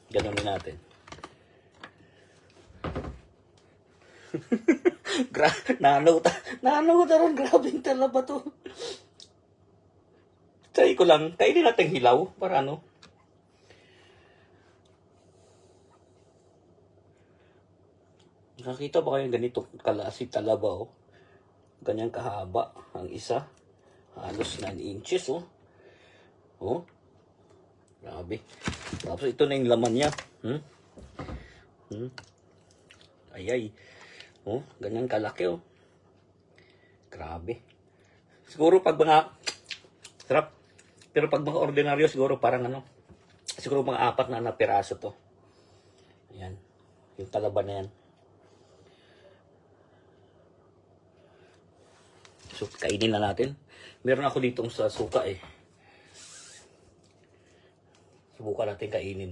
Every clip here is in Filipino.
Ganunin natin. Nanaw rin. Grabe yung talaba to. Try ko lang. Kainin natin hilaw. Para ano. Nakita ba kayo ganito kalasi talaba, oh? Ganyan kahaba. Ang isa. Halos 9 inches, oh. Oh. Grabe. Tapos ito na yung laman niya. Ayay. Oh, ganyan kalaki, oh. Grabe. Siguro pag mga sarap. Pero pag mga ordinaryo siguro parang ano. Siguro mga 4 na piraso to. Ayan. Yung talaba na yan. So, kainin na natin. Meron ako ditong sa suka eh. Subukan natin kainin.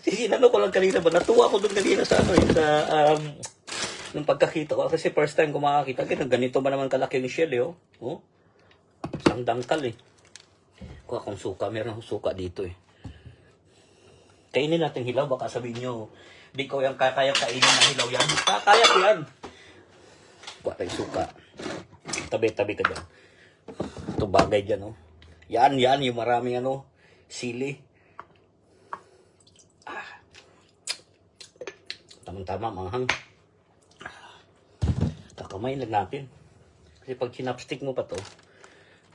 Sinano ko lang kanina ba? Natuwa ko doon kanina sa ano sa nung pagkakita ko. Kasi first time ko makakita. Ganito ba naman kalaki ni Shell eh, oh. Oh? Isang dangkal eh. Kuha akong suka. Meron akong suka dito eh. Kainin natin hilaw. Baka sabihin nyo, di ko yung kakaya kainin na hilaw yan. Kakaya ko yan. Kuha tayong suka. Tabi-tabi ka dyan. Ito bagay dyan, oh. Yan, yung maraming ano, sili. Tamang-tama, manghang. Kakamayin lang natin. Kasi pag sinapstick mo pa to,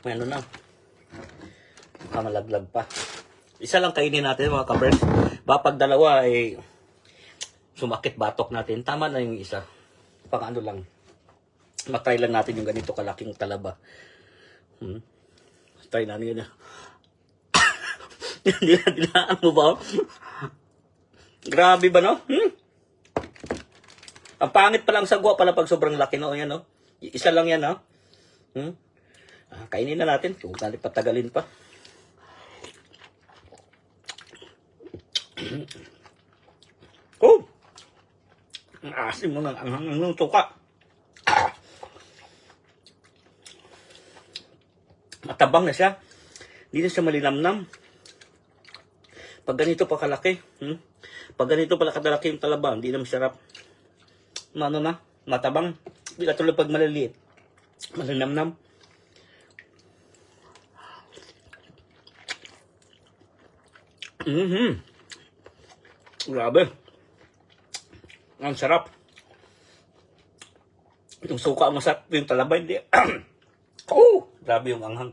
may ano na. Baka malaglag pa. Isa lang kainin natin, mga kabers. Pag dalawa, eh, sumakit batok natin. Tama na yung isa. Pang ano lang. Matry lang natin yung ganito kalaking talaba. Try natin yun. Dilaan mo ba? Grabe ba, no? Ang pangit pa lang sagwa pala pag sobrang laki, no? Yan, no? Isa lang yan, no? Kainin na natin. Kung patagalin pa. Oh! Ang asim mo ng tuka. Matabang na siya. Hindi na siya malinamnam. Pag ganito pa kalaki, pag ganito pala kadalaki yung talaba, hindi na masarap. Ano na, matabang. Hindi ka tulad pag maliliit. Malinamnam. Grabe. Ang sarap. Yung suka masarap, yung talaba hindi. Oh, grabe yung anghang.